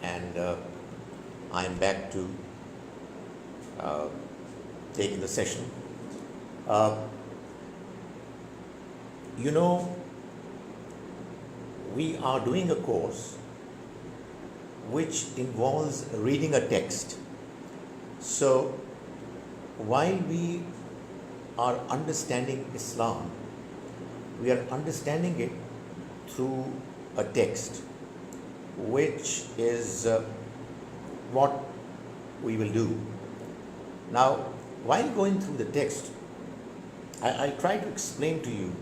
and I'm back to uh, taking the session. Uh, you know, we are doing a course which involves reading a text. So, while we are understanding Islam, we are understanding it through a text, which is what we will do. Now, while going through the text, I'll try to explain to you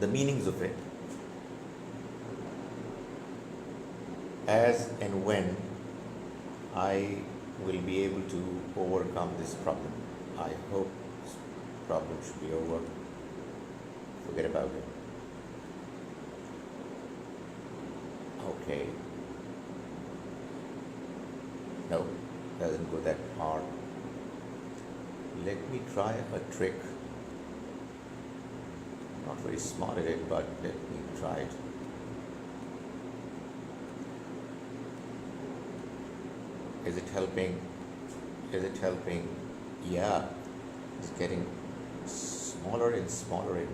the meanings of it as and when I will be able to overcome this problem. I hope this problem should be over. Forget about it. Okay. No, doesn't go that hard. Let me try a trick. Not very smart at it, but let me try it. Is it helping? Is it helping? Yeah, it's getting smaller and smaller in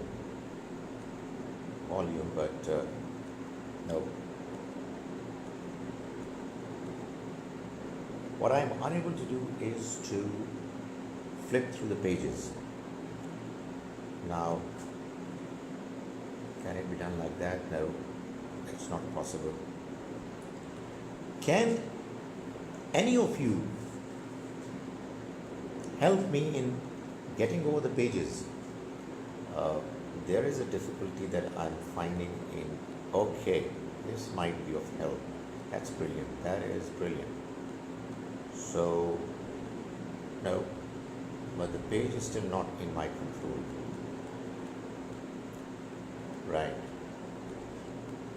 volume, but no. What I'm unable to do is to flip through the pages. Now, can it be done like that? No, it's not possible. Can any of you help me in getting over the pages? There is a difficulty that I'm finding in. Okay, this might be of help. That's brilliant. That is brilliant. So, no, but the page is still not in my control. Right.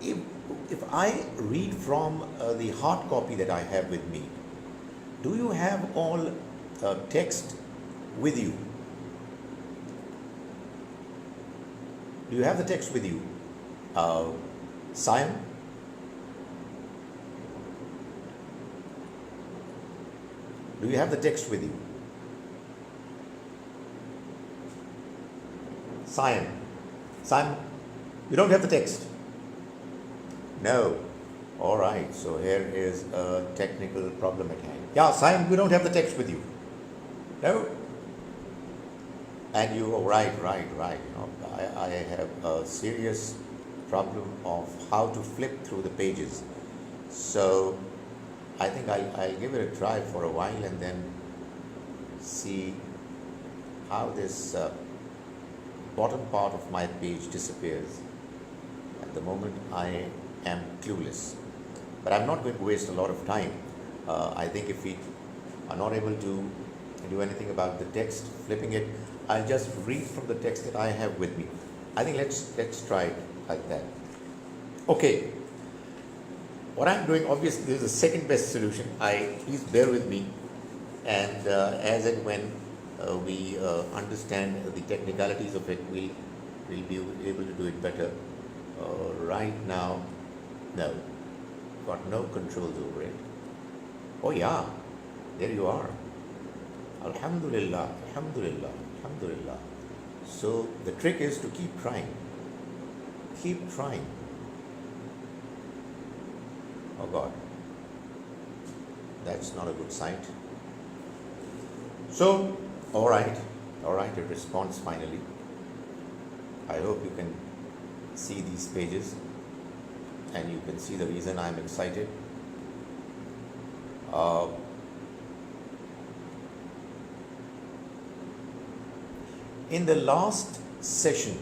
If I read from the hard copy that I have with me, do you have all text with you? Do you have the text with you? Simon? Do you have the text with you? Simon? Simon? You don't have the text? No. All right. So here is a technical problem at hand. Yeah, Simon, you don't have the text with you. No. And you, right. You know, I have a serious problem of how to flip through the pages. So I think I'll give it a try for a while and then see how this bottom part of my page disappears. At the moment, I am clueless. But I'm not going to waste a lot of time. I think if we are not able to do anything about the text, flipping it, I'll just read from the text that I have with me. I think let's try it like that. Okay. What I'm doing, obviously, this is the second best solution. Please bear with me, and as and when we understand the technicalities of it, we'll be able to do it better. Right now, no, got no controls over it. Oh yeah, there you are. Alhamdulillah, alhamdulillah, alhamdulillah. So the trick is to keep trying. Keep trying. Oh God, that's not a good sight. So, all right, it responds finally. I hope you can see these pages and you can see the reason I'm excited. In the last session,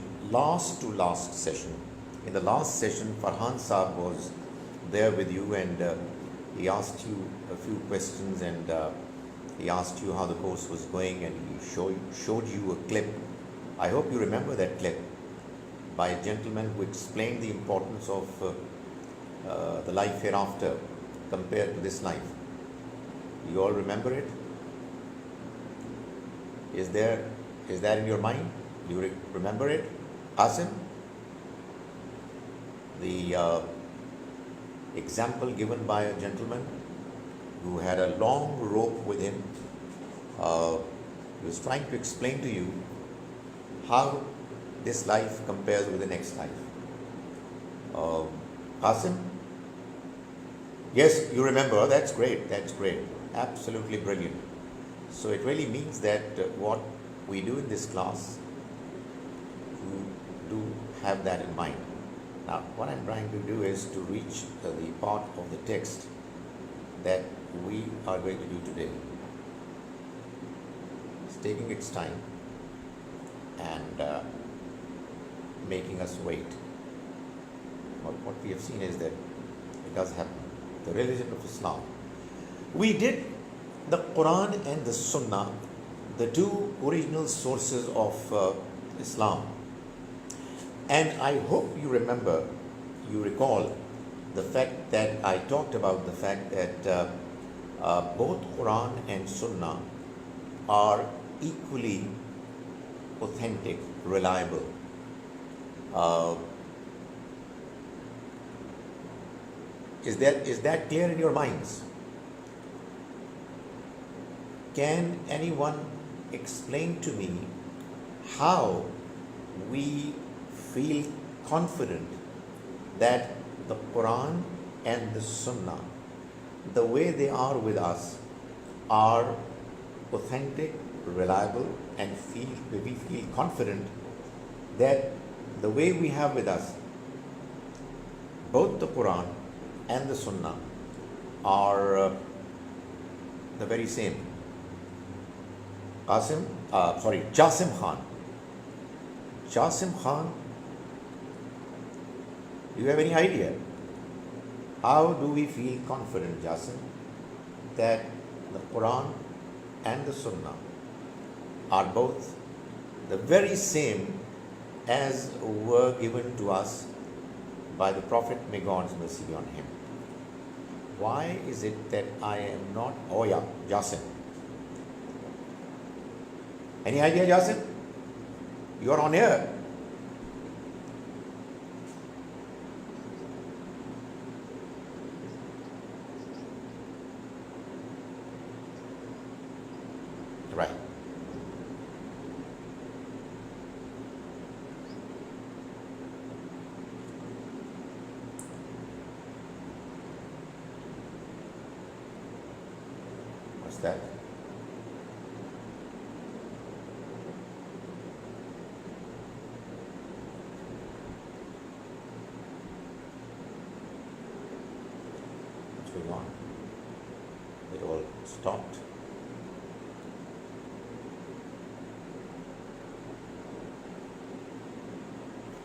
in the last session, Farhan Saab was there with you, and he asked you a few questions, and he asked you how the course was going, and he showed you a clip. I hope you remember that clip by a gentleman who explained the importance of the life hereafter compared to this life. You all remember it? Is that in your mind? Do you remember it? Asim? The example given by a gentleman who had a long rope with him. He was trying to explain to you how this life compares with the next life. Qasim? Yes, you remember. That's great. That's great. Absolutely brilliant. So it really means that what we do in this class, we do have that in mind. Now, what I'm trying to do is to reach the part of the text that we are going to do today. It's taking its time and making us wait. But what we have seen is that it does happen. The religion of Islam. We did the Quran and the Sunnah, the two original sources of Islam. And I hope you remember, you recall the fact that I talked about the fact that both Quran and Sunnah are equally authentic, reliable. Is that clear in your minds? Can anyone explain to me how we feel confident that the Quran and the Sunnah, the way they are with us, are authentic, reliable, and we feel confident that the way we have with us, both the Quran and the Sunnah are the very same. Jasim Khan. Jasim Khan, do you have any idea? How do we feel confident, Jasim, that the Quran and the Sunnah are both the very same as were given to us by the Prophet, may God's mercy be on him? Why is it that I am not? Oh yeah, Jasim. Any idea, Jasim? You are on air. Right. What's that? What's going on? It all stopped.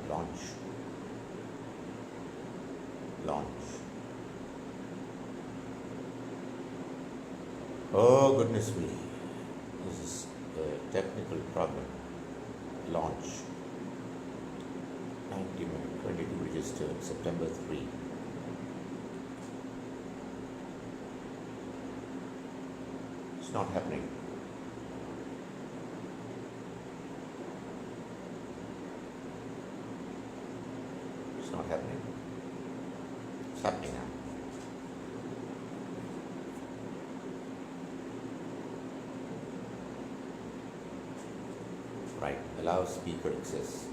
Launch. Oh goodness me, this is a technical problem. Launch. 22 registered, September 3. It's not happening. It's not happening. It's happening now. Right, allow speaker access.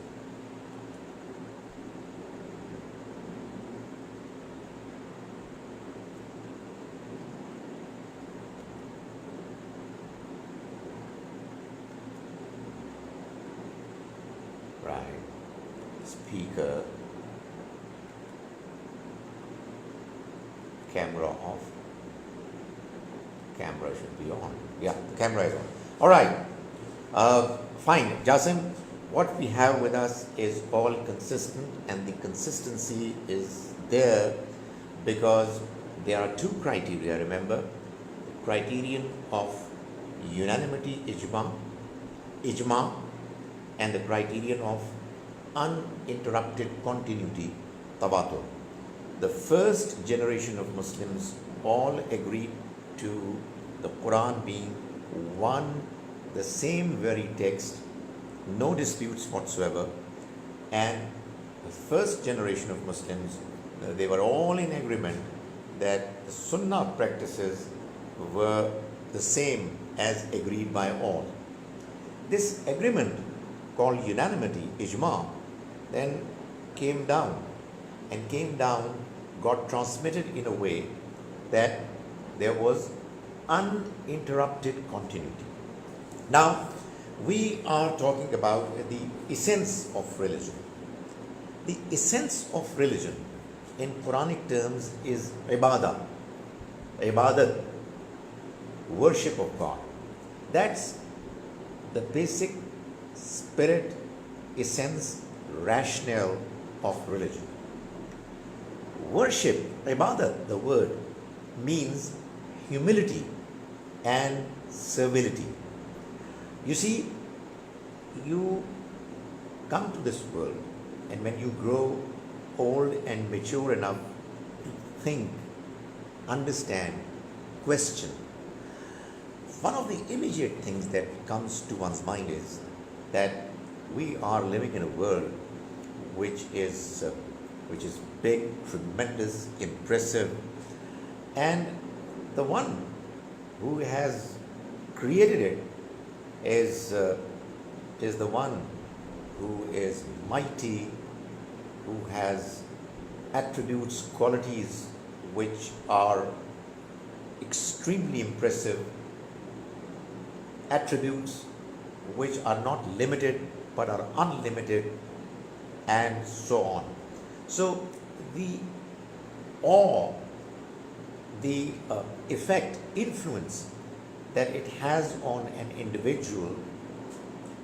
Right, speaker, camera off. Camera should be on. Yeah, the camera is on. All right. Fine, Jasim, what we have with us is all consistent, and the consistency is there because there are two criteria, remember? The criterion of unanimity, ijma, and the criterion of uninterrupted continuity, tawatur. The first generation of Muslims all agreed to the Quran being one, the same very text, no disputes whatsoever. And the first generation of Muslims, they were all in agreement that the Sunnah practices were the same as agreed by all. This agreement, called unanimity, ijma, then came down got transmitted in a way that there was uninterrupted continuity. Now, we are talking about the essence of religion. The essence of religion in Quranic terms is ibadat, worship of God. That's the basic spirit, essence, rationale of religion. Worship, ibadat, the word, means humility and servility. You see, you come to this world, and when you grow old and mature enough to think, understand, question, one of the immediate things that comes to one's mind is that we are living in a world which is big, tremendous, impressive, and the one who has created it is the one who is mighty, who has attributes, qualities which are extremely impressive, attributes which are not limited but are unlimited, and so on. So the awe, the effect, influence that it has on an individual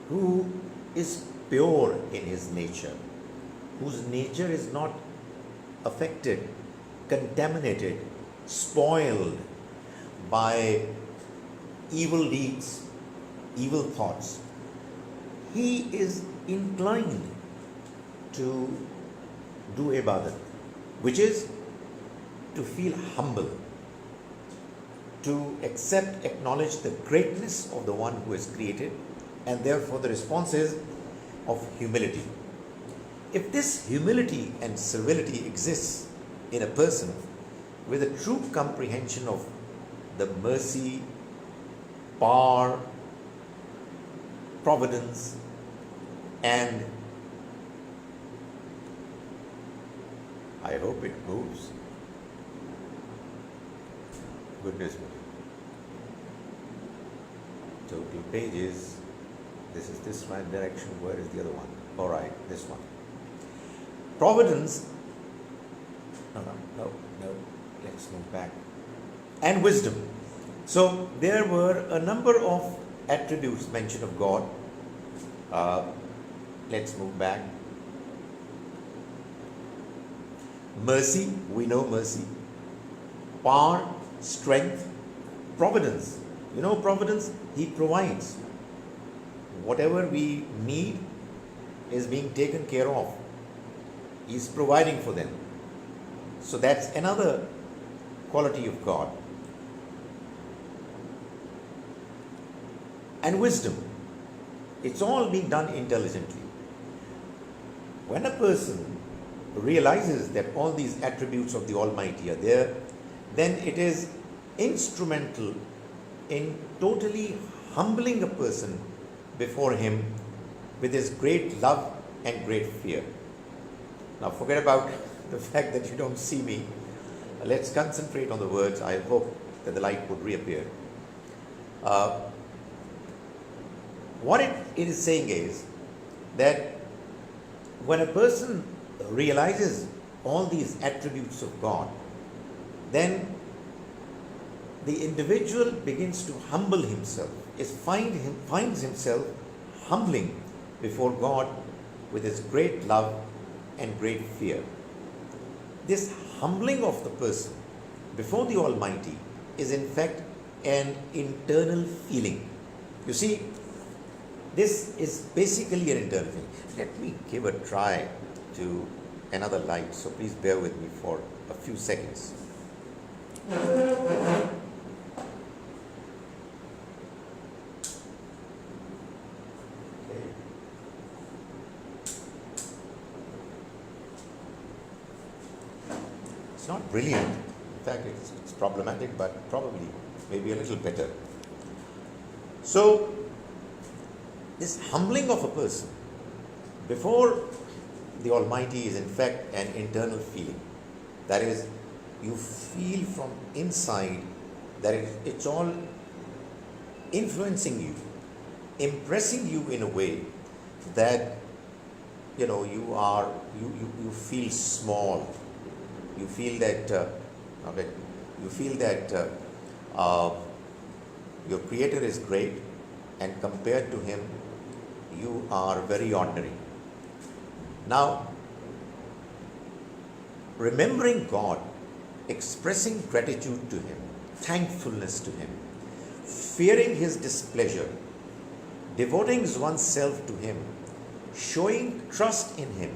who is pure in his nature, whose nature is not affected, contaminated, spoiled by evil deeds, evil thoughts, he is inclined to do ibadat, which is to feel humble, to accept, acknowledge the greatness of the one who has created, and therefore the response is of humility. If this humility and servility exists in a person with a true comprehension of the mercy, power, providence, and I hope it moves. Goodness me. Total pages. This is this right direction. Where is the other one? All right, this one. Providence. No. Let's move back. And wisdom. So there were a number of attributes mentioned of God. Let's move back. Mercy, we know mercy. Power, strength, providence. You know providence? He provides. Whatever we need is being taken care of. He's providing for them. So that's another quality of God. And wisdom. It's all being done intelligently. When a person realizes that all these attributes of the Almighty are there, then it is instrumental in totally humbling a person before Him with His great love and great fear. Now forget about the fact that you don't see me. Let's concentrate on the words. I hope that the light would reappear. What it is saying is that when a person realizes all these attributes of God, then the individual begins to humble himself, finds himself humbling before God with his great love and great fear. This humbling of the person before the Almighty is in fact an internal feeling. You see, this is basically an internal feeling. Let me give a try to another light, so please bear with me for a few seconds. not brilliant. In fact, it's problematic, but probably maybe a little better. So, this humbling of a person before the Almighty is in fact an internal feeling. That is, you feel from inside that it's all influencing you, impressing you in a way that you feel small. You feel that your Creator is great, and compared to Him, you are very ordinary. Now, remembering God, expressing gratitude to Him, thankfulness to Him, fearing His displeasure, devoting oneself to Him, showing trust in Him,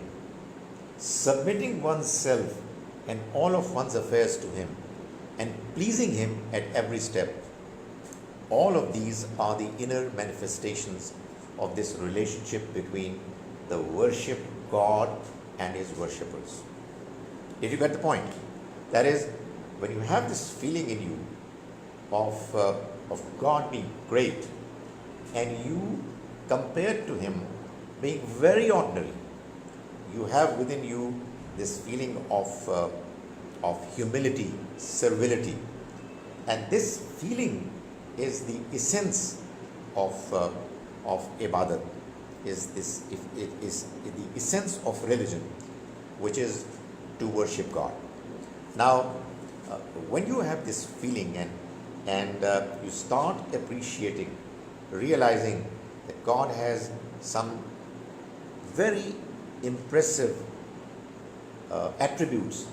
submitting oneself and all of one's affairs to Him, and pleasing Him at every step. All of these are the inner manifestations of this relationship between the worshipped God and His worshippers. Did you get the point? That is, when you have this feeling in you of God being great, and you compared to Him being very ordinary, you have within you this feeling of humility, servility, and this feeling is the essence of ibadat. Is the essence of religion, which is to worship God. Now, when you have this feeling and you start appreciating, realizing that God has some very impressive attributes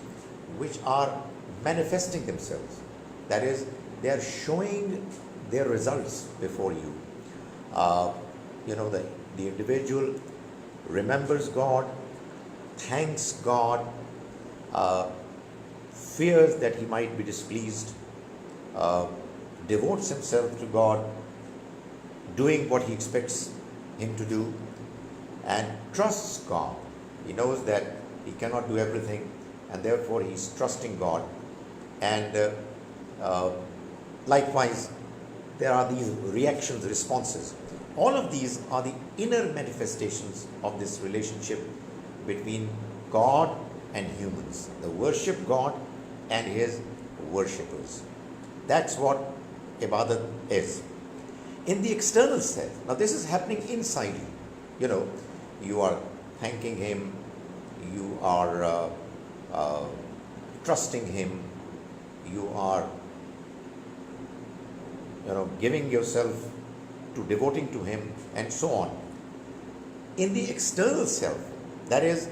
which are manifesting themselves. That is, they are showing their results before you. The individual remembers God, thanks God, fears that he might be displeased, devotes himself to God, doing what he expects him to do, and trusts God. He knows that he cannot do everything, and therefore he is trusting God. And likewise, there are these reactions, responses. All of these are the inner manifestations of this relationship between God and humans, the worship God and His worshippers. That's what ibadat is. In the external self, now this is happening inside you. You are thanking Him, you are trusting Him, you are giving yourself to devoting to Him, and so on. In the external self, that is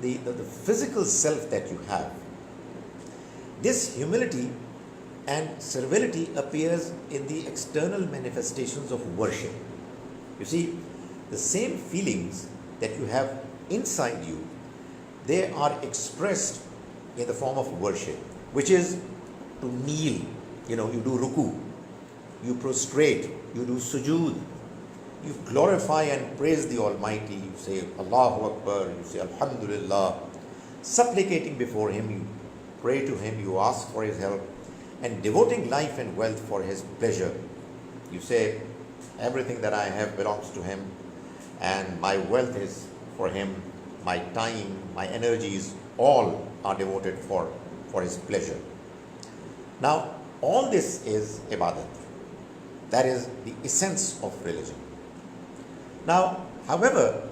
the physical self that you have, this humility and servility appears in the external manifestations of worship. You see, the same feelings that you have inside you, they are expressed in the form of worship, which is to kneel. You do ruku, you prostrate, you do sujood, you glorify and praise the Almighty, you say Allahu Akbar, you say Alhamdulillah, supplicating before Him, you pray to Him, you ask for His help, and devoting life and wealth for His pleasure. You say, everything that I have belongs to Him, and my wealth is for Him, my time, my energies, all are devoted for His pleasure. Now, all this is ibadat. That is the essence of religion. Now, however,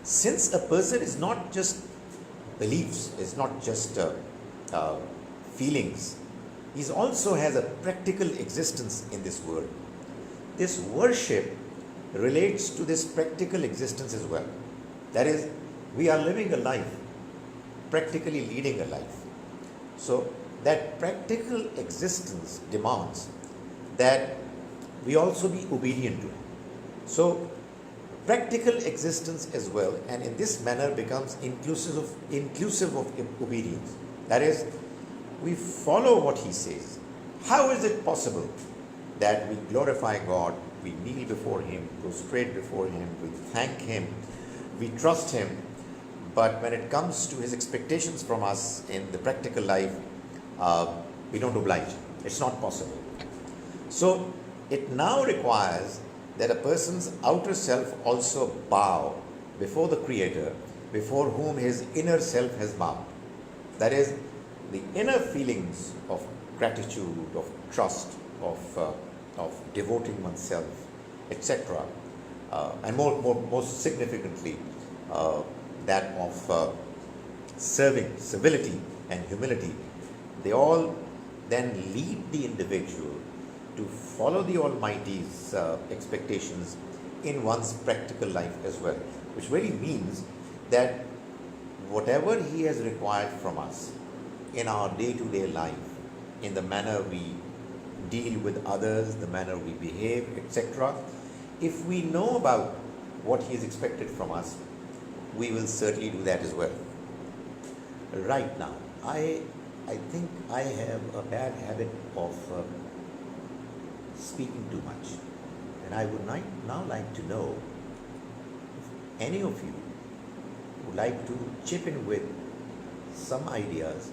since a person is not just beliefs, is not just feelings, he also has a practical existence in this world. This worship relates to this practical existence as well. That is, we are living a life, practically leading a life. So, that practical existence demands that we also be obedient to Him. So, practical existence as well, and in this manner becomes inclusive of obedience. That is, we follow what He says. How is it possible that we glorify God, we kneel before Him, prostrate before Him, we thank Him, we trust Him, But when it comes to his expectations from us in the practical life, we don't oblige. It's not possible. So it now requires that a person's outer self also bow before the Creator, before whom his inner self has bowed. That is, the inner feelings of gratitude, of trust, of devoting oneself, etc., and most significantly, that of serving, civility, and humility, they all then lead the individual to follow the Almighty's expectations in one's practical life as well, which really means that whatever He has required from us in our day-to-day life, in the manner we deal with others, the manner we behave, etc., if we know about what He has expected from us, we will certainly do that as well. Right now, I think I have a bad habit of speaking too much, and I would now like to know if any of you would like to chip in with some ideas,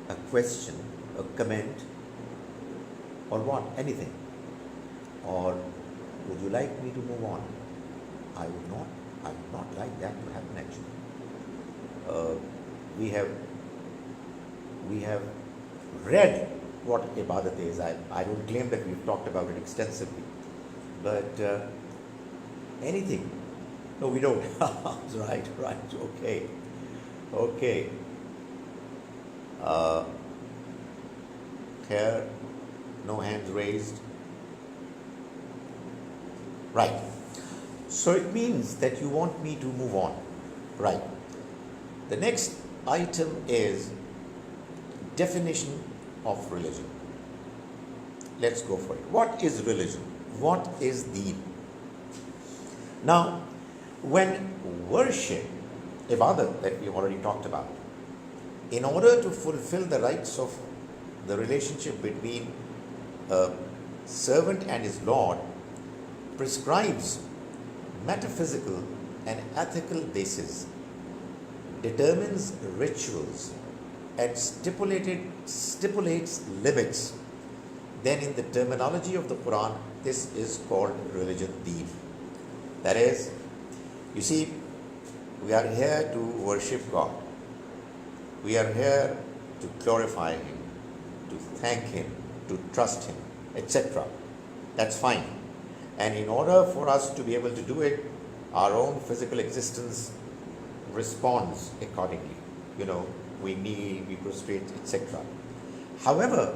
a question, a comment, or what, anything, or would you like me to move on? I would not like that to happen actually. We have read what ibadat is. I don't claim that we've talked about it extensively, but anything. No, we don't. Right, okay. Here, no hands raised. Right. So it means that you want me to move on. Right. The next item is definition of religion. Let's go for it. What is religion? What is deen? Now, when worship, ibadat that we've already talked about, in order to fulfill the rights of the relationship between a servant and his Lord, prescribes metaphysical and ethical basis, determines rituals, and stipulates limits, then in the terminology of the Quran, this is called religion, deen. That is, you see, we are here to worship God. We are here to glorify Him, to thank Him, to trust Him, etc. That's fine. And in order for us to be able to do it, our own physical existence responds accordingly. We kneel, we prostrate, etc. However,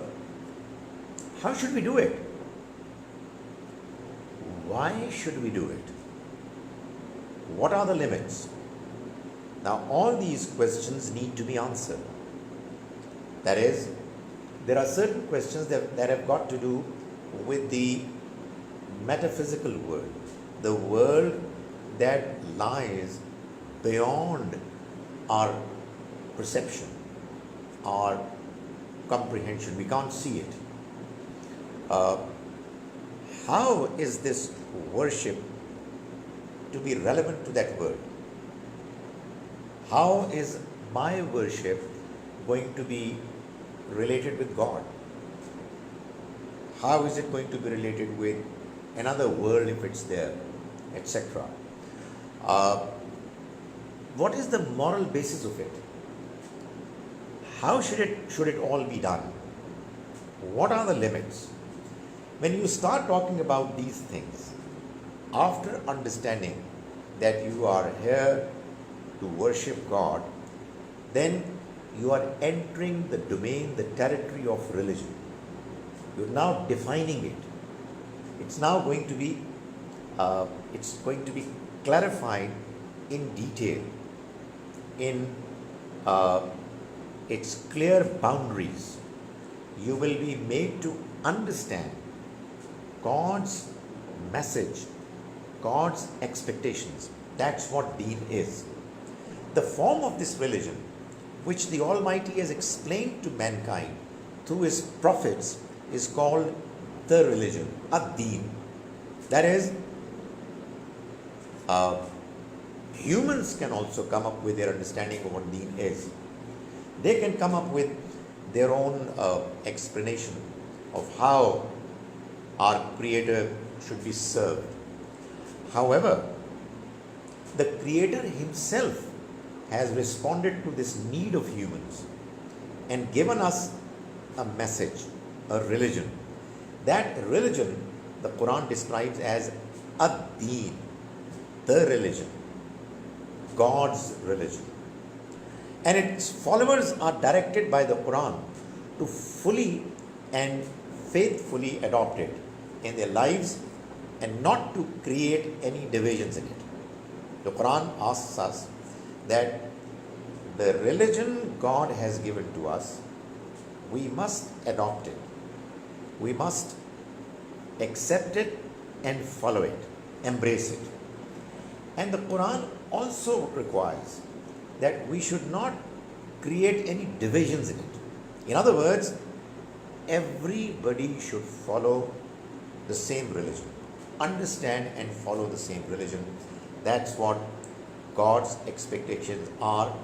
how should we do it? Why should we do it? What are the limits? Now, all these questions need to be answered. That is, there are certain questions that have got to do with the metaphysical world, the world that lies beyond our perception, our comprehension. We can't see it. How is this worship to be relevant to that world? How is my worship going to be related with God? How is it going to be related with another world if it's there, etc.? What is the moral basis of it? How should it all be done? What are the limits? When you start talking about these things, after understanding that you are here to worship God, then you are entering the domain, the territory of religion. You're now defining it. It's now going to be clarified in detail, in its clear boundaries. You will be made to understand God's message, God's expectations. That's what deen is. The form of this religion, which the Almighty has explained to mankind through His prophets, is called the religion, ad-deen. That is, Humans can also come up with their understanding of what deen is. They can come up with their own explanation of how our Creator should be served. However, the Creator Himself has responded to this need of humans and given us a message, a religion. That religion, the Quran describes as ad-deen, the religion, God's religion. And its followers are directed by the Quran to fully and faithfully adopt it in their lives and not to create any divisions in it. The Quran asks us that the religion God has given to us, we must adopt it. We must accept it and follow it, embrace it. And the Quran also requires that we should not create any divisions in it. In other words, everybody should follow the same religion, understand and follow the same religion. That's what God's expectations are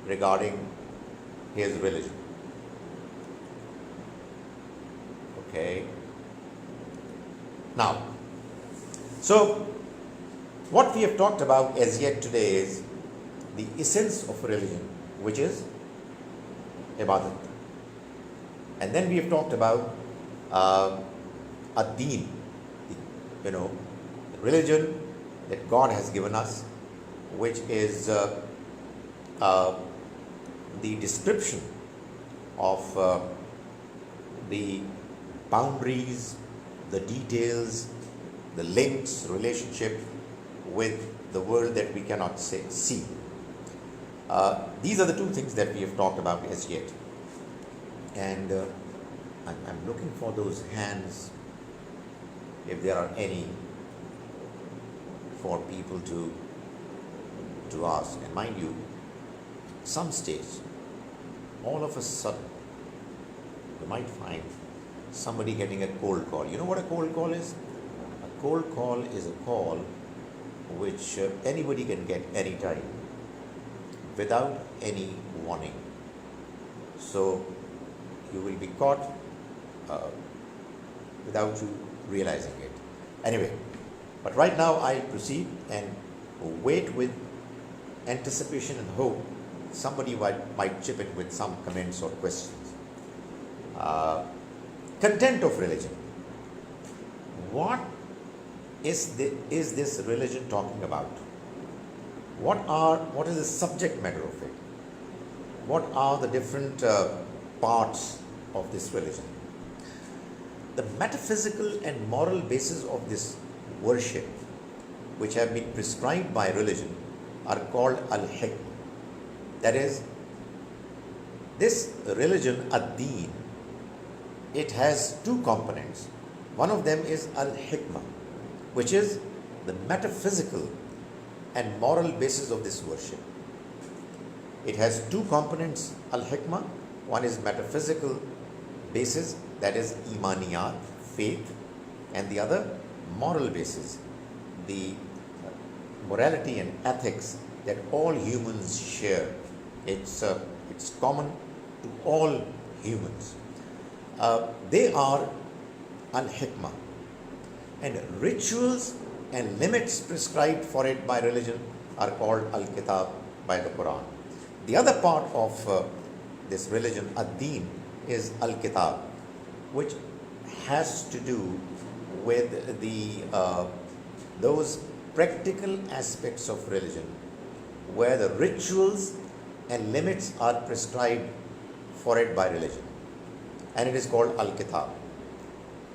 regarding His religion. Okay. Now, so what we have talked about as yet today is the essence of religion, which is ibadat. And then we have talked about ad-deen, the religion that God has given us, which is the description of the boundaries, the details, the links, relationship with the world that we cannot see. These are the two things that we have talked about as yet. And I'm looking for those hands, if there are any, for people to ask. And mind you, some stage, all of a sudden, you might find somebody getting a cold call. You know what a cold call is? A cold call is a call which anybody can get anytime without any warning. So you will be caught without you realizing it. Anyway, but right now I proceed and wait with anticipation and hope somebody might chip in with some comments or questions. Content of religion. What is this religion talking about? What is the subject matter of it? What are the different parts of this religion? The metaphysical and moral basis of this worship, which have been prescribed by religion, are called al-hikmah. That is, this religion, ad-deen, it has two components. One of them is al-hikmah, which is the metaphysical and moral basis of this worship. It has two components, al-hikmah. One is metaphysical basis, that is imaniyat, faith, and the other moral basis, the morality and ethics that all humans share. It's common to all humans. They are al-hikmah, and rituals and limits prescribed for it by religion are called al-kitab by the Quran. The other part of this religion, ad-deen, is al-kitab, which has to do with those practical aspects of religion where the rituals and limits are prescribed for it by religion, and it is called al-kitab.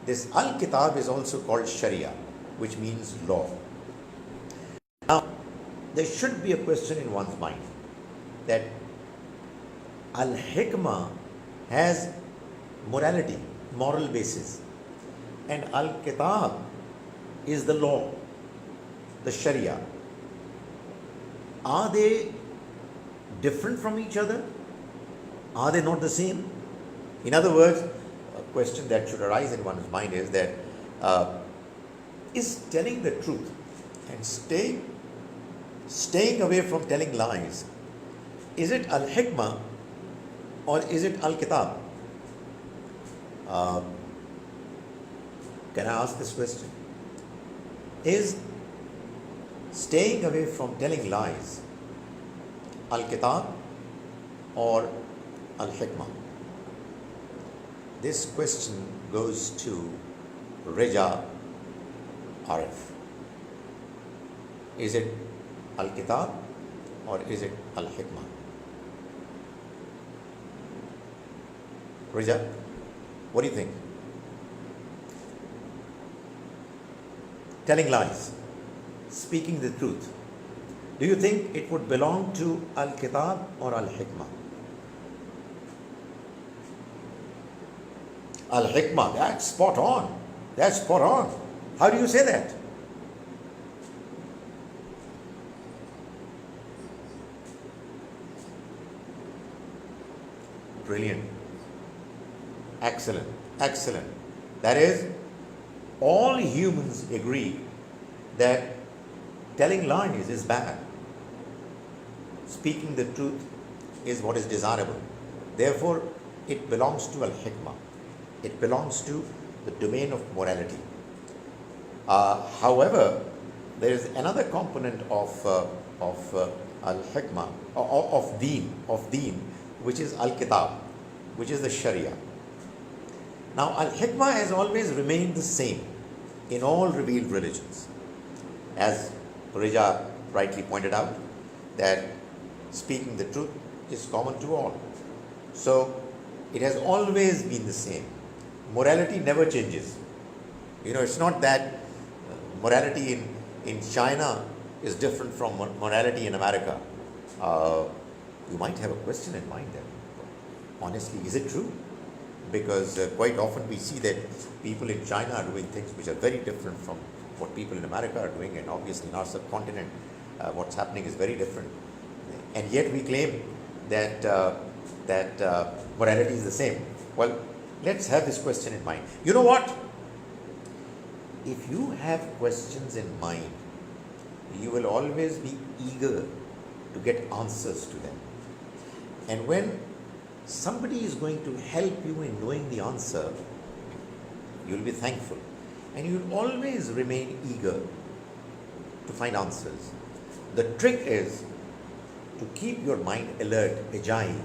This al-kitab is also called sharia, which means law. Now, there should be a question in one's mind that al-hikmah has morality, moral basis, and al-kitab is the law, the sharia. Are they different from each other? Are they not the same? In other words, a question that should arise in one's mind is that is telling the truth and staying away from telling lies, is it al-hikmah or is it al-kitab? Uh, can I ask this question? Is staying away from telling lies al-kitab or al-hikmah? This question goes to Rija Arif. Is it al-kitab or is it al-hikmah? Rija, what do you think? Telling lies, speaking the truth. Do you think it would belong to al-kitab or al-hikmah? Al-hikmah, that's spot on. That's spot on. How do you say that? Brilliant. Excellent. Excellent. That is, all humans agree that telling lies is bad. Speaking the truth is what is desirable. Therefore, it belongs to al-hikmah. It belongs to the domain of morality. However, there is another component of al-hikmah, of deen, which is al-kitab, which is the sharia. Now, al-hikmah has always remained the same in all revealed religions. As Rija rightly pointed out, that speaking the truth is common to all. So, it has always been the same. Morality never changes. You know, it's not that morality in China is different from morality in America. You might have a question in mind there. Honestly, is it true? Because quite often we see that people in China are doing things which are very different from what people in America are doing, and obviously in our subcontinent what's happening is very different. And yet we claim that morality is the same. Well, let's have this question in mind. You know what? If you have questions in mind, you will always be eager to get answers to them. And when somebody is going to help you in knowing the answer, you will be thankful. And you will always remain eager to find answers. The trick is to keep your mind alert, agile,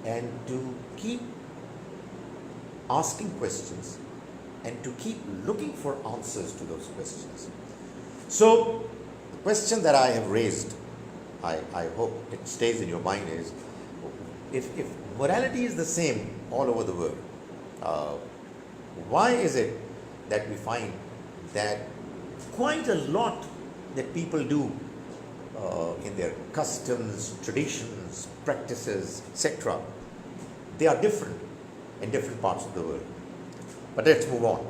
and to keep asking questions and to keep looking for answers to those questions. So, the question that I have raised, I hope it stays in your mind, is if morality is the same all over the world, why is it that we find that quite a lot that people do in their customs, traditions, practices, etc., they are different in different parts of the world? But let's move on.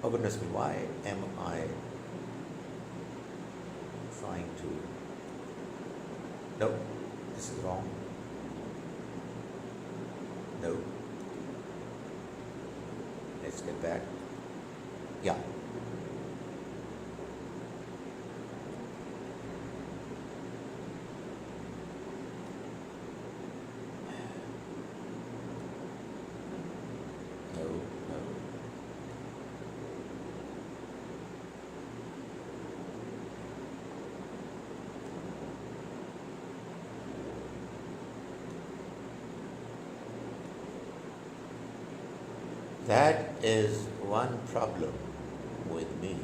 Oh goodness me, why am I trying to... No, this is wrong. No. Let's get back. Yeah. No, no. That is one problem with me.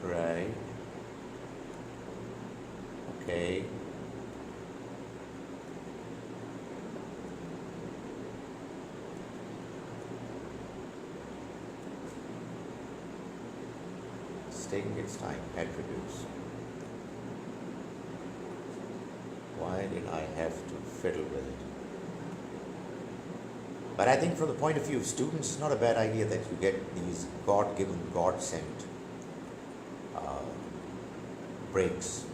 Right. Okay. It's taking its time. Attributes. Why did I have to fiddle with it? But I think from the point of view of students, it's not a bad idea that you get these God-given, God-sent breaks.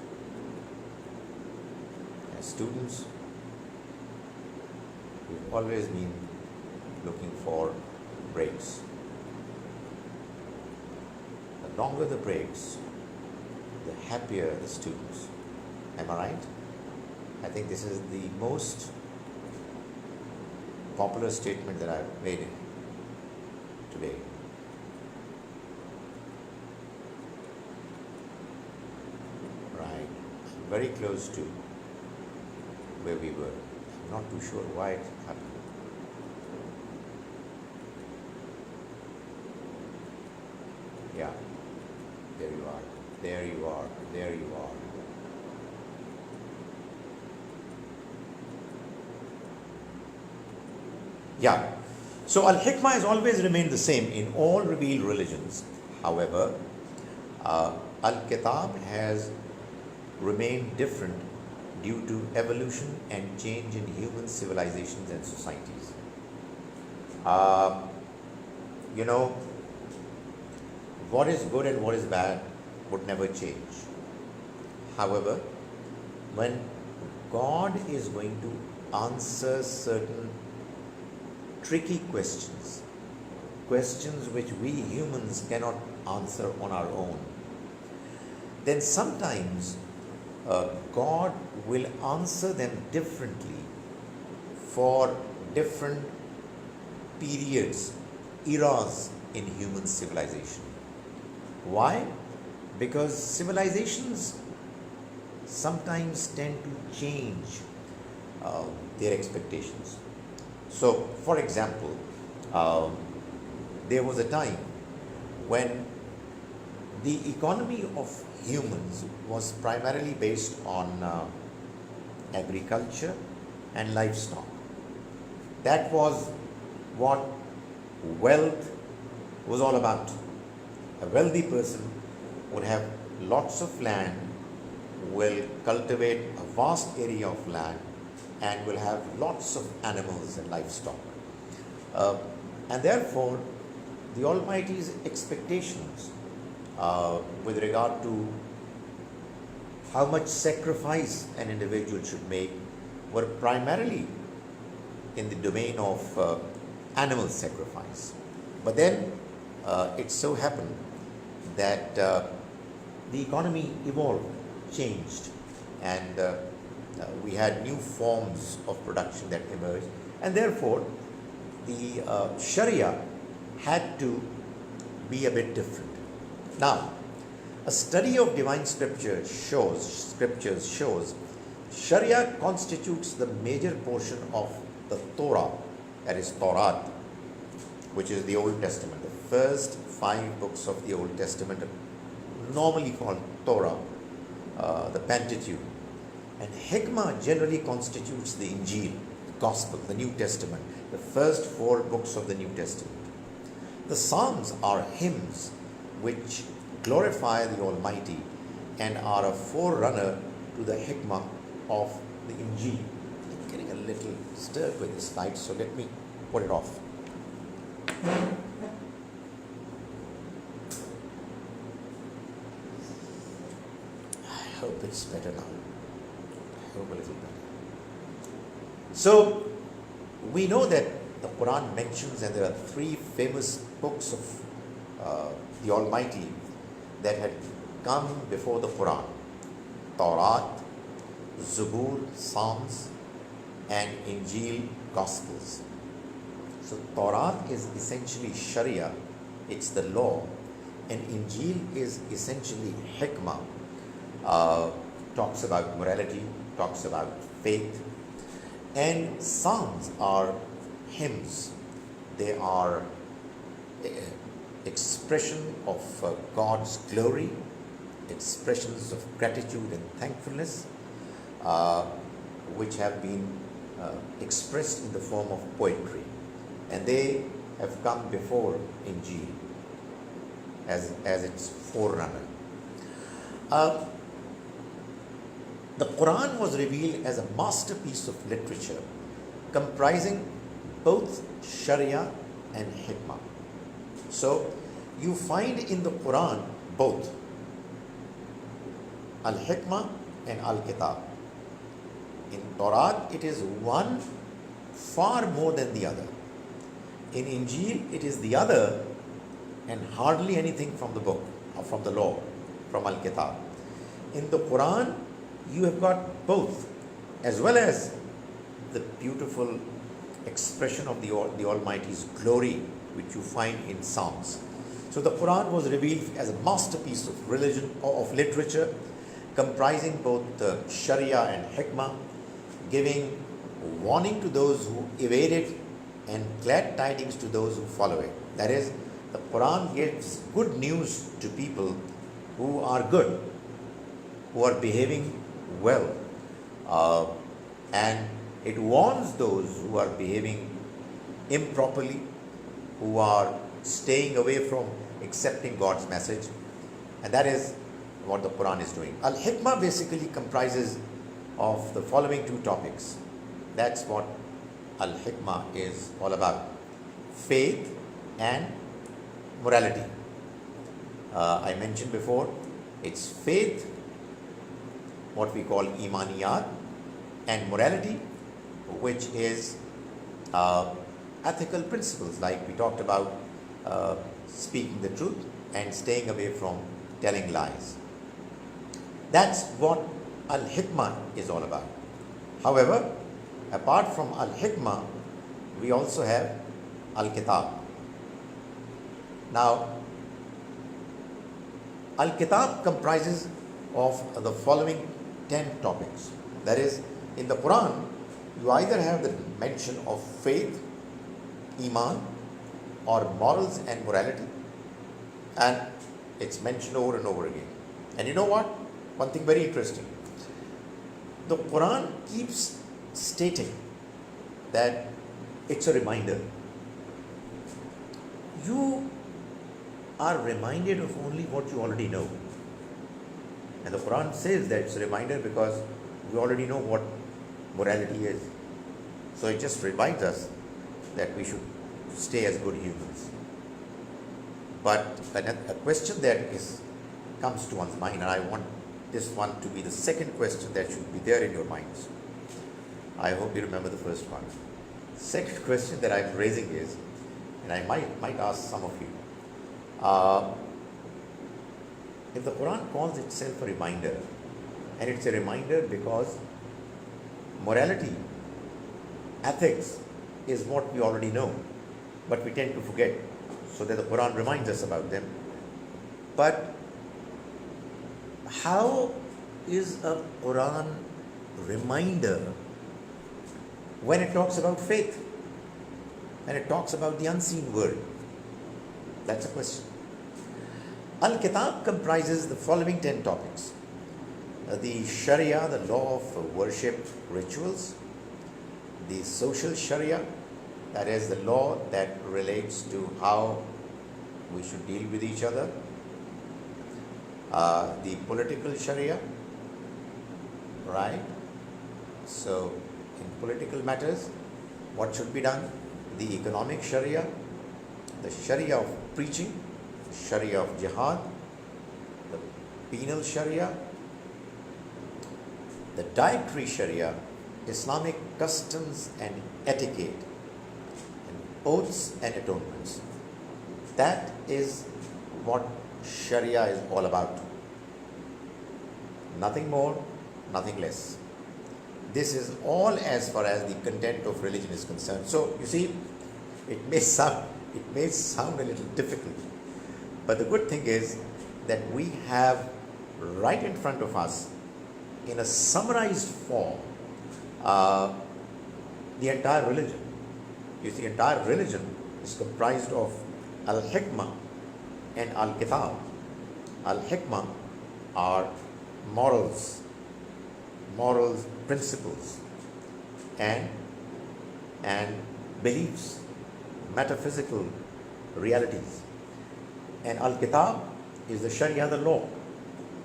As students, we've always been looking for breaks. longer the breaks, the happier the students. Am I right? I think this is the most popular statement that I've made today. Right. Very close to where we were. I'm not too sure why it happened. Yeah. There you are. There you are. There you are. Yeah. So Al-Hikmah has always remained the same in all revealed religions. However, Al-Kitab has remained different due to evolution and change in human civilizations and societies. You know, what is good and what is bad would never change. However, when God is going to answer certain tricky questions, questions which we humans cannot answer on our own, then sometimes God will answer them differently for different periods, eras in human civilization. Why? Because civilizations sometimes tend to change their expectations. So, for example, there was a time when the economy of humans was primarily based on agriculture and livestock. That was what wealth was all about. A wealthy person would have lots of land, will cultivate a vast area of land, and will have lots of animals and livestock. And therefore, the Almighty's expectations with regard to how much sacrifice an individual should make were primarily in the domain of animal sacrifice. But then it so happened that the economy evolved, changed, and we had new forms of production that emerged, and therefore the Sharia had to be a bit different. Now, a study of divine scriptures shows Sharia constitutes the major portion of the Torah, that is Torah, which is the Old Testament. The first 5 books of the Old Testament are normally called Torah, the Pentateuch. And Hikmah generally constitutes the Injil, the Gospel, the New Testament, the first 4 books of the New Testament. The Psalms are hymns which glorify the Almighty and are a forerunner to the Hikmah of the Injil. I'm getting a little stirred with this light, so let me put it off. I hope it's better now. I hope a little better. So, we know that the Quran mentions, and there are 3 famous books of the Almighty that had come before the Quran: Torah, Zabur, Psalms, and Injil, Gospels. So Torah is essentially Sharia, it's the law, and Injil is essentially Hikmah, talks about morality, talks about faith, and Psalms are hymns. They are expression of God's glory, expressions of gratitude and thankfulness, which have been expressed in the form of poetry, and they have come before Injil as its forerunner. The Quran was revealed as a masterpiece of literature comprising both Sharia and Hikmah. So you find in the Quran both Al-Hikmah and Al-Kitab. In Torah it is one far more than the other. In Injil it is the other and hardly anything from the book. from the law, from Al-Kitab. In the Quran, you have got both, as well as the beautiful expression of the Almighty's glory, which you find in Psalms. So the Quran was revealed as a masterpiece of religion, or of literature, comprising both Sharia and Hikmah, giving warning to those who evade it and glad tidings to those who follow it. That is, the Quran gives good news to people who are good, who are behaving well, and it warns those who are behaving improperly, who are staying away from accepting God's message, and that is what the Quran is doing. Al-Hikmah basically comprises of the following two topics. That's what Al-Hikmah is all about: faith and morality. I mentioned before, it's faith, what we call imaniyat, and morality, which is ethical principles, like we talked about, speaking the truth and staying away from telling lies. That's what Al-Hikmah is all about. However, apart from Al-Hikmah, we also have Al-Kitab. Now, Al-Kitab comprises of the following 10 topics. That is, in the Quran, you either have the mention of faith, iman, or morals and morality, and it's mentioned over and over again. And you know what? One thing very interesting. The Quran keeps stating that it's a reminder. You are reminded of only what you already know. And the Quran says that it's a reminder because we already know what morality is. So it just reminds us that we should stay as good humans. But a question that comes to one's mind, and I want this one to be the second question that should be there in your minds. I hope you remember the first one. Second question that I'm raising is, and I might ask some of you, if the Quran calls itself a reminder, and it's a reminder because morality, ethics is what we already know, but we tend to forget, so that the Quran reminds us about them. But how is a Quran reminder when it talks about faith, when it talks about the unseen world? That's a question. Al-Kitab comprises the following 10 topics. The Sharia, the law of worship rituals. The social Sharia, that is the law that relates to how we should deal with each other. The political Sharia, right? So, in political matters, what should be done? The economic Sharia, the Sharia of preaching, Sharia of jihad, the penal Sharia, the dietary Sharia, Islamic customs and etiquette, and oaths and atonements. That is what Sharia is all about. Nothing more, nothing less. This is all as far as the content of religion is concerned. So, you see, it may sound a little difficult, but the good thing is that we have right in front of us, in a summarized form, the entire religion. You see, entire religion is comprised of Al-Hikmah and Al-Kitab. Al-Hikmah are morals, principles, and beliefs, metaphysical realities. And Al-Kitab is the Sharia, the law.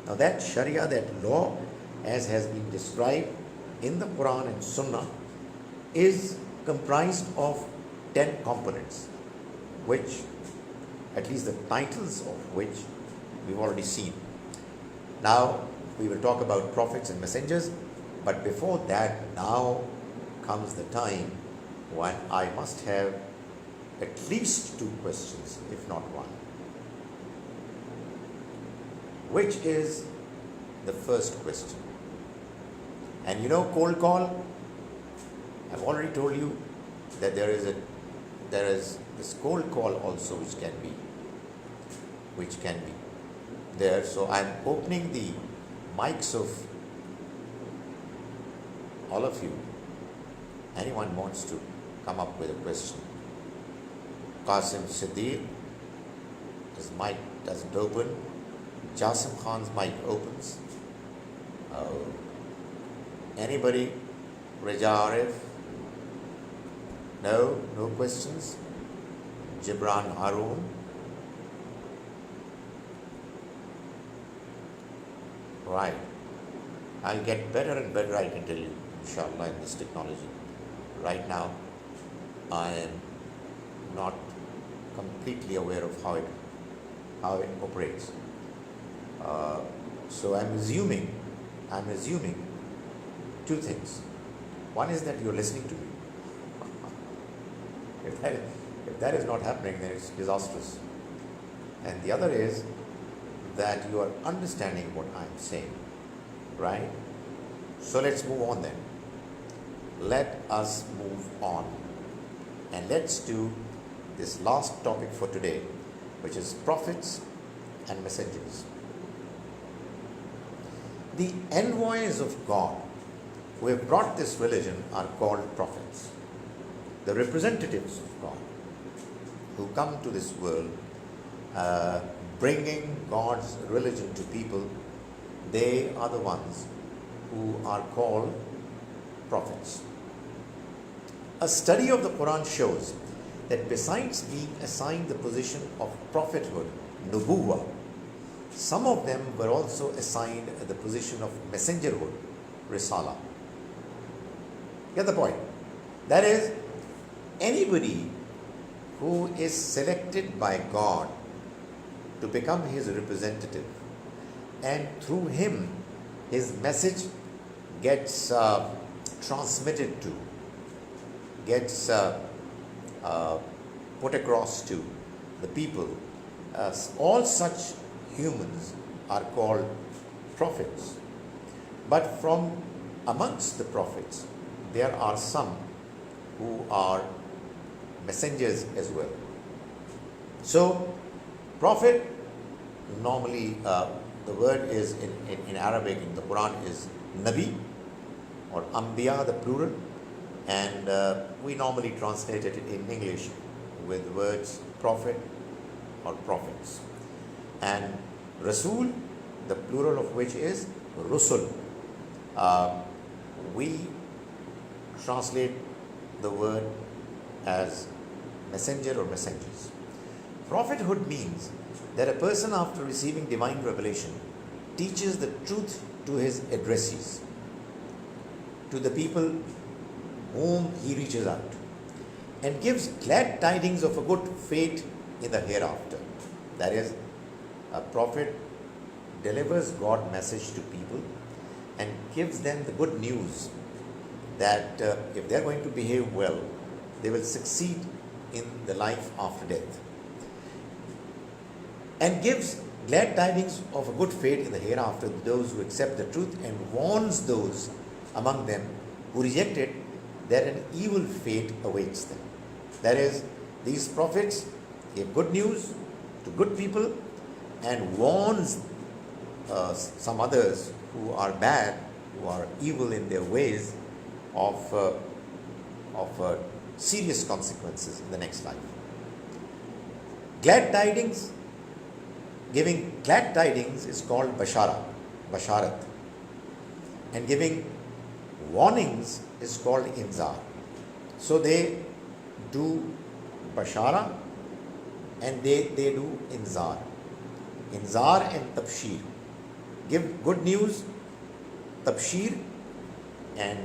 Now that Sharia, that law, as has been described in the Quran and Sunnah, is comprised of 10 components, which, at least the titles of which, we've already seen. Now, we will talk about prophets and messengers, but before that, now comes the time when I must have at least 2 questions, if not one. which is the first question. And you know, cold call, I've already told you that there is this cold call also which can be there. So I'm opening the mics of all of you. Anyone wants to come up with a question? Qasim Siddiq, his mic doesn't open. Jasim Khan's mic opens. Anybody? Raja Arif? No questions. Gibran Haroon? Right. I'll get better and better, I can tell you, inshallah, in this technology. Right now, I am not completely aware of how it operates. So I'm assuming two things. One is that you're listening to me. If that is not happening, then it's disastrous. And the other is that you are understanding what I'm saying, right? So let's move on then. Let us move on. And let's do this last topic for today, which is prophets and messengers. The envoys of God who have brought this religion are called prophets. The representatives of God who come to this world bringing God's religion to people, they are the ones who are called prophets. A study of the Quran shows that besides being assigned the position of prophethood, nubuwwah, some of them were also assigned the position of messengerhood, risala. Get the point? That is, anybody who is selected by God to become his representative, and through him his message gets transmitted to, gets put across to the people, all such humans are called prophets. But from amongst the prophets, there are some who are messengers as well. So, prophet, normally the word is in Arabic, in the Quran, is Nabi or Anbiya, the plural, and we normally translate it in English with words prophet or prophets. And Rasul, the plural of which is Rusul. We translate the word as messenger or messengers. Prophethood means that a person, after receiving divine revelation, teaches the truth to his addressees, to the people whom he reaches out, and gives glad tidings of a good fate in the hereafter. That is, a prophet delivers God's message to people and gives them the good news that if they are going to behave well, they will succeed in the life after death, and gives glad tidings of a good fate in the hereafter to those who accept the truth, and warns those among them who reject it that an evil fate awaits them. That is, these prophets give good news to good people and warns some others who are bad, who are evil in their ways, of serious consequences in the next life. Glad tidings, giving glad tidings is called basharat, and giving warnings is called inzar. So they do bashara and they do inzar. Inzar and tabshir. Give good news, tabshir, and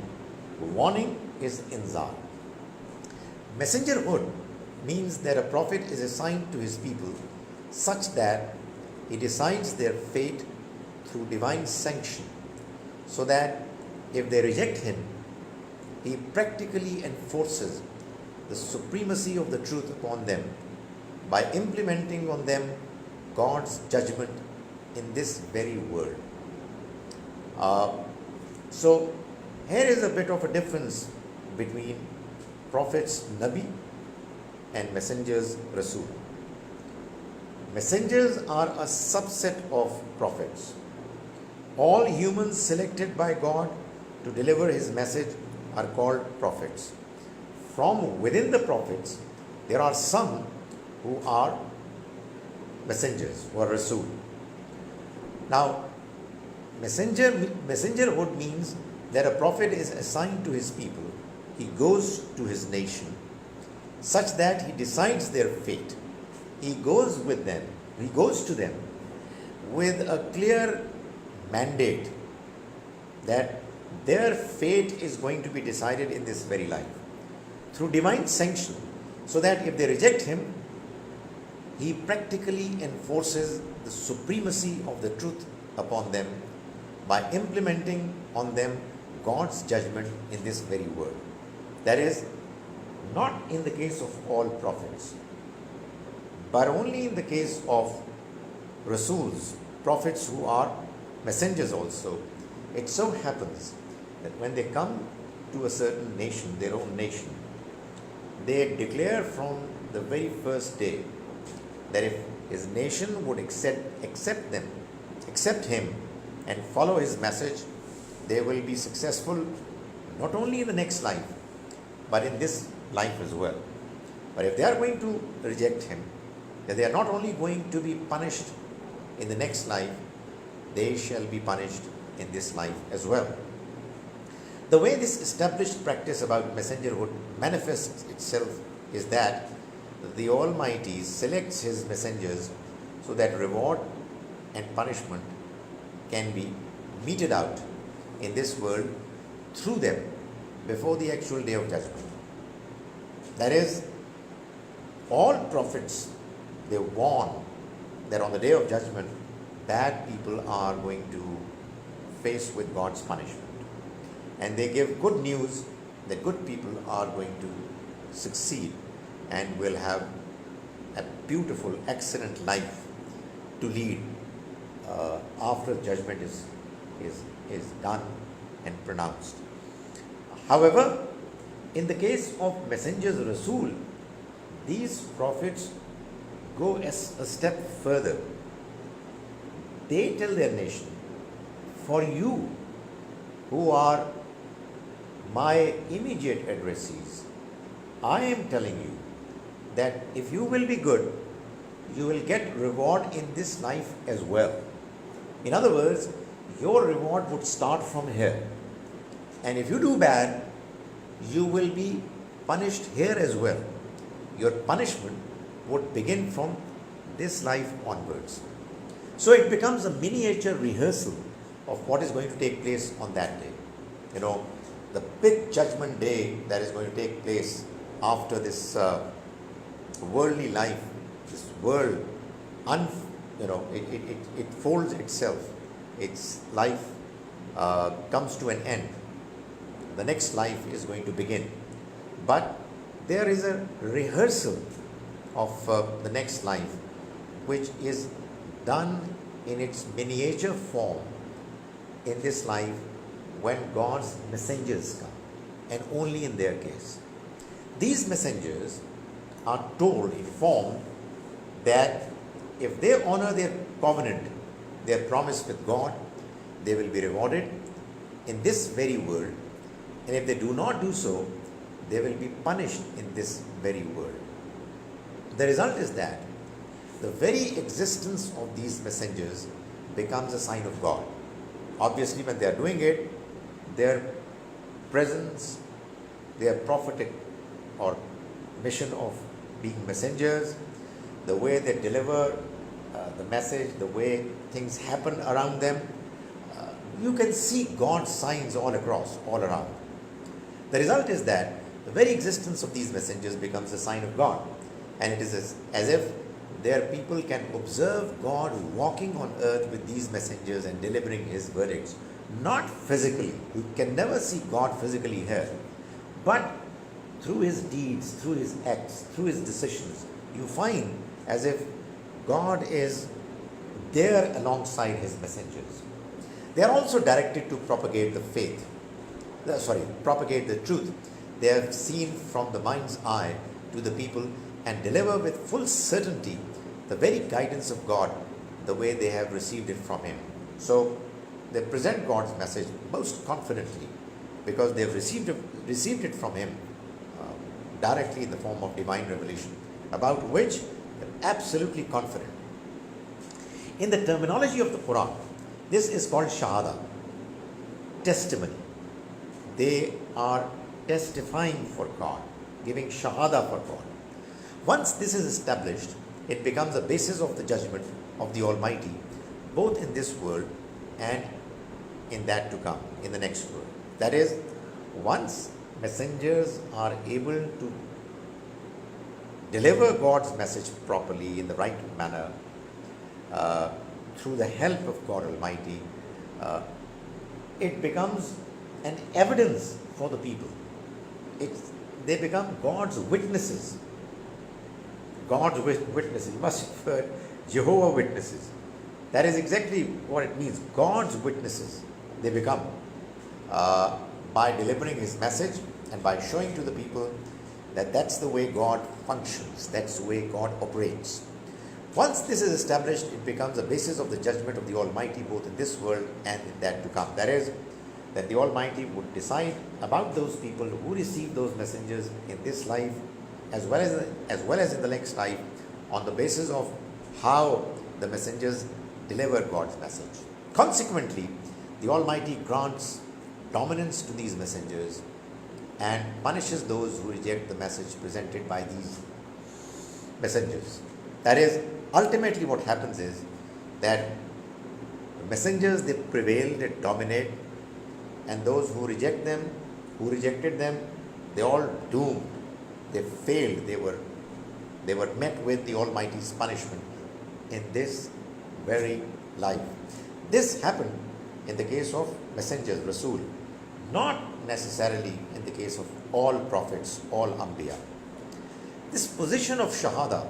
warning is inzar. Messengerhood means that a prophet is assigned to his people such that he decides their fate through divine sanction, so that if they reject him, he practically enforces the supremacy of the truth upon them by implementing on them God's judgment in this very world. Uh, so here is a bit of a difference between prophets Nabi and messengers Rasul. Messengers are a subset of prophets. All humans selected by God to deliver His message are called prophets. From within the prophets, there are some who are messengers, who are Rasul. Now, messengerhood means that a prophet is assigned to his people. He goes to his nation such that he decides their fate. He goes to them with a clear mandate that their fate is going to be decided in this very life through divine sanction, so that if they reject him, he practically enforces the supremacy of the truth upon them by implementing on them God's judgment in this very world. That is, not in the case of all prophets, but only in the case of Rasuls, prophets who are messengers also. It so happens that when they come to a certain nation, their own nation, they declare from the very first day that if his nation would accept him and follow his message, they will be successful not only in the next life, but in this life as well. But if they are going to reject him, then they are not only going to be punished in the next life, they shall be punished in this life as well. The way this established practice about messengerhood manifests itself is that the Almighty selects His messengers so that reward and punishment can be meted out in this world through them before the actual day of judgment. That is, all prophets, they warn that on the day of judgment, bad people are going to face with God's punishment. And they give good news that good people are going to succeed and will have a beautiful, excellent life to lead after judgment is done and pronounced. However, in the case of messengers Rasul, these prophets go a step further. They tell their nation, for you who are my immediate addressees, I am telling you that if you will be good, you will get reward in this life as well. In other words, your reward would start from here. And if you do bad, you will be punished here as well. Your punishment would begin from this life onwards. So it becomes a miniature rehearsal of what is going to take place on that day. You know, the big judgment day that is going to take place after this worldly life, this world, it folds itself. Its life comes to an end. The next life is going to begin. But there is a rehearsal of the next life, which is done in its miniature form in this life when God's messengers come, and only in their case. These messengers are informed that if they honor their covenant, their promise with God, they will be rewarded in this very world, and if they do not do so, they will be punished in this very world. The result is that the very existence of these messengers becomes a sign of God. Obviously, when they are doing it, their presence, their prophetic or mission of being messengers, the way they deliver the message, the way things happen around them, you can see God's signs all around. The result is that the very existence of these messengers becomes a sign of God, and it is as if their people can observe God walking on earth with these messengers and delivering His verdicts. Not physically, you can never see God physically here, but through His deeds, through His acts, through His decisions, you find as if God is there alongside his messengers. They are also directed to propagate the faith, propagate the truth they have seen from the mind's eye to the people and deliver with full certainty the very guidance of God the way they have received it from Him. So they present God's message most confidently because they have received it from Him directly in the form of divine revelation, about which they're absolutely confident. In the terminology of the Quran, this is called shahada, testimony. They are testifying for God, giving shahada for God. Once this is established, it becomes a basis of the judgment of the Almighty, both in this world and in that to come, in the next world. That is, once messengers are able to deliver God's message properly in the right manner, through the help of God Almighty, it becomes an evidence for the people. They become God's witnesses. God's witnesses. You must have heard Jehovah's Witnesses. That is exactly what it means. God's witnesses. They become by delivering His message and by showing to the people that that's the way God functions. That's the way God operates. Once this is established, it becomes a basis of the judgment of the Almighty both in this world and in that to come. That is, that the Almighty would decide about those people who receive those messengers in this life as well as in the next life, on the basis of how the messengers deliver God's message. Consequently, the Almighty grants dominance to these messengers and punishes those who reject the message presented by these messengers. That is, ultimately what happens is that the messengers, they prevail, they dominate, and those who rejected them, they all doomed. They failed. They were met with the Almighty's punishment in this very life. This happened in the case of messengers, Rasul, not necessarily in the case of all prophets, all Anbiya. This position of Shahada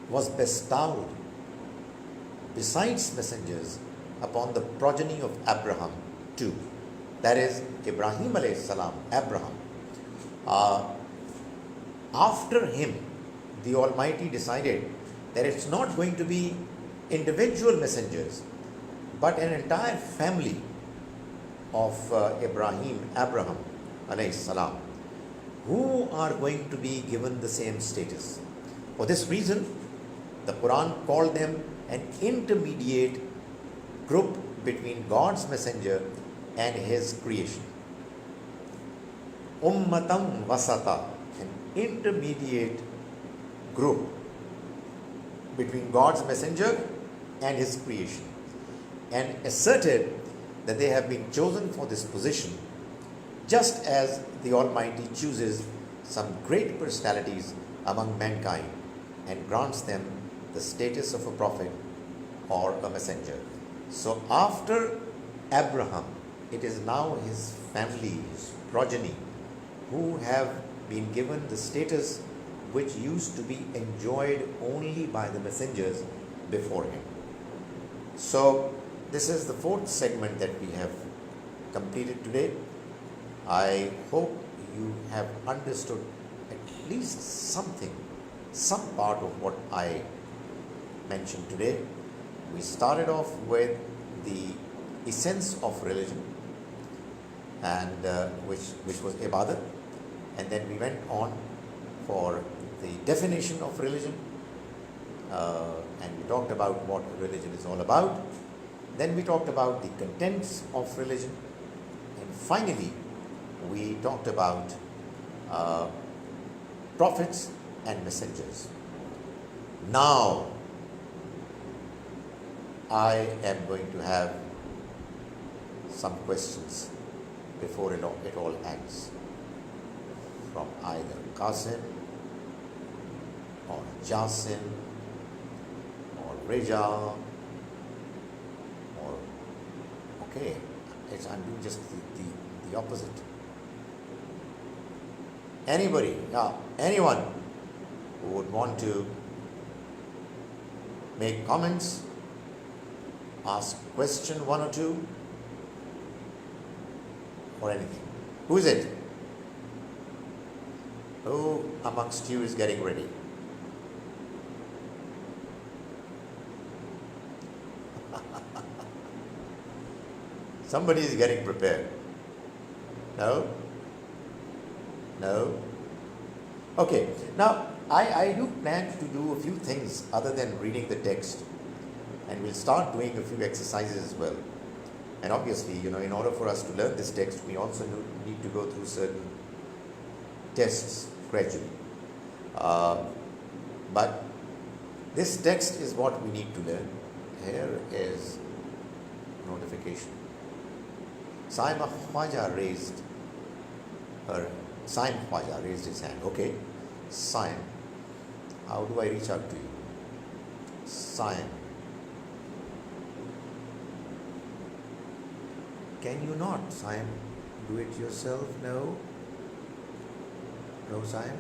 was bestowed, besides messengers, upon the progeny of Abraham too. That is, Ibrahim alayhi salam, Abraham. After him, the Almighty decided that it's not going to be individual messengers, but an entire family of Abraham alayhi salam, who are going to be given the same status. For this reason, the Quran called them an intermediate group between God's messenger and His creation. Ummatam wasata, an intermediate group between God's messenger and His creation, and asserted that they have been chosen for this position, just as the Almighty chooses some great personalities among mankind and grants them the status of a prophet or a messenger. So after Abraham, it is now his family, his progeny, who have been given the status which used to be enjoyed only by the messengers before him. So this is the fourth segment that we have completed today. I hope you have understood at least something, some part of what I mentioned today. We started off with the essence of religion, and which was ibadat, and then we went on for the definition of religion, and we talked about what religion is all about. Then we talked about the contents of religion, and finally we talked about prophets and messengers. Now I am going to have some questions before it all ends, from either Qasim or Jasim or Reja, or okay, I'm doing just the opposite. Anybody, anyone who would want to make comments ask question one or two or anything? Who is it? Who amongst you is getting ready? Somebody is getting prepared. No? No? Okay. Now, I do plan to do a few things other than reading the text. And we'll start doing a few exercises as well. And obviously, in order for us to learn this text, we also need to go through certain tests gradually. But this text is what we need to learn. Here is notification. Saima Khwaja raised his hand. Okay. Saim, how do I reach out to you? Saim. Can you not, Saim, do it yourself? No? No, Saim?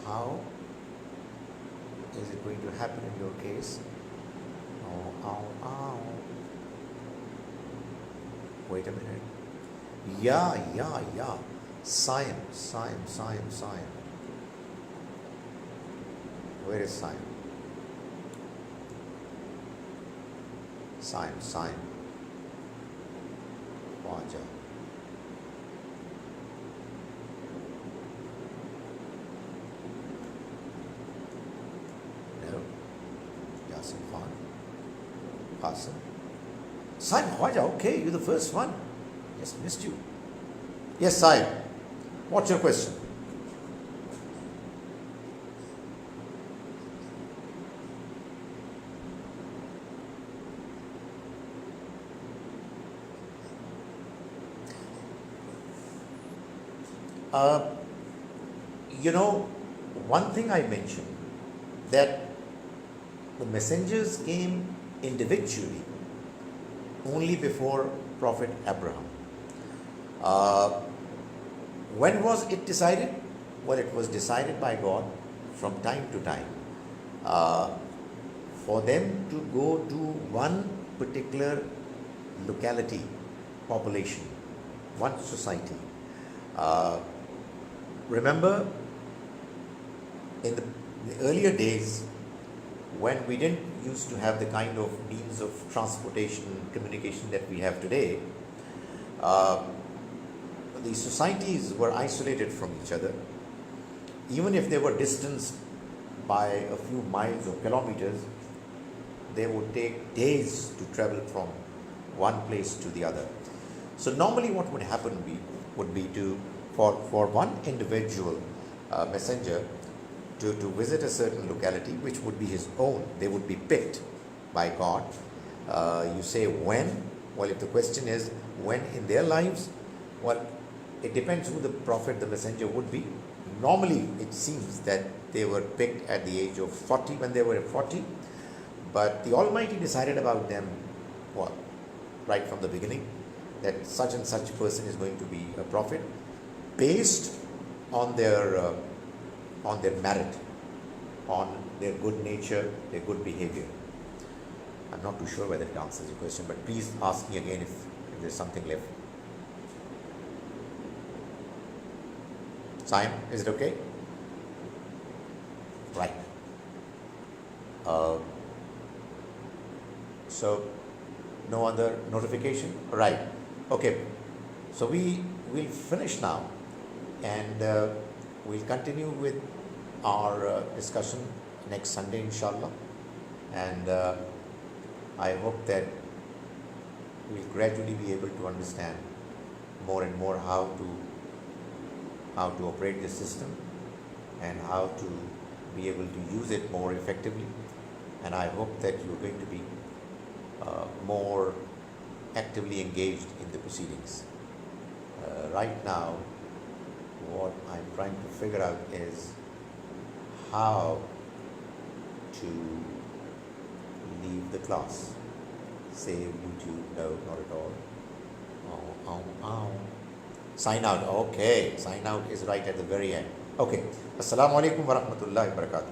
How is it going to happen in your case? Ow. Wait a minute. Yeah. Saim. Where is Saim? Saim. Khwaja. No. Yasin Khan. Qasim. Saim Khwaja, okay, you're the first one. Yes, missed you. Yes, Saim. What's your question? One thing I mentioned, that the messengers came individually only before Prophet Abraham. When was it decided? Well, it was decided by God from time to time for them to go to one particular locality, population, one society. Remember, in the earlier days, when we didn't used to have the kind of means of transportation, communication that we have today, the societies were isolated from each other. Even if they were distanced by a few miles or kilometers, they would take days to travel from one place to the other. So normally what would happen would be for one individual messenger to visit a certain locality, which would be his own. They would be picked by God. You say when? Well, if the question is when in their lives, well, it depends who the prophet, the messenger would be. Normally, it seems that they were picked at the age of 40, when they were 40. But the Almighty decided about them, well, right from the beginning, that such and such person is going to be a prophet, based on their merit, on their good nature, their good behavior. I'm not too sure whether it answers your question, but please ask me again if there's something left. Saim, is it okay? Right. So, no other notification? Right. Okay. So we will finish now, and we'll continue with our discussion next Sunday, inshallah. And I hope that we'll gradually be able to understand more and more how to operate this system and how to be able to use it more effectively. And I hope that you're going to be more actively engaged in the proceedings. Right now, what I'm trying to figure out is how to leave the class. Save YouTube, no, not at all. Sign out, okay. Sign out is right at the very end. Okay. Assalamu alaikum wa rahmatullahi wa barakatuh.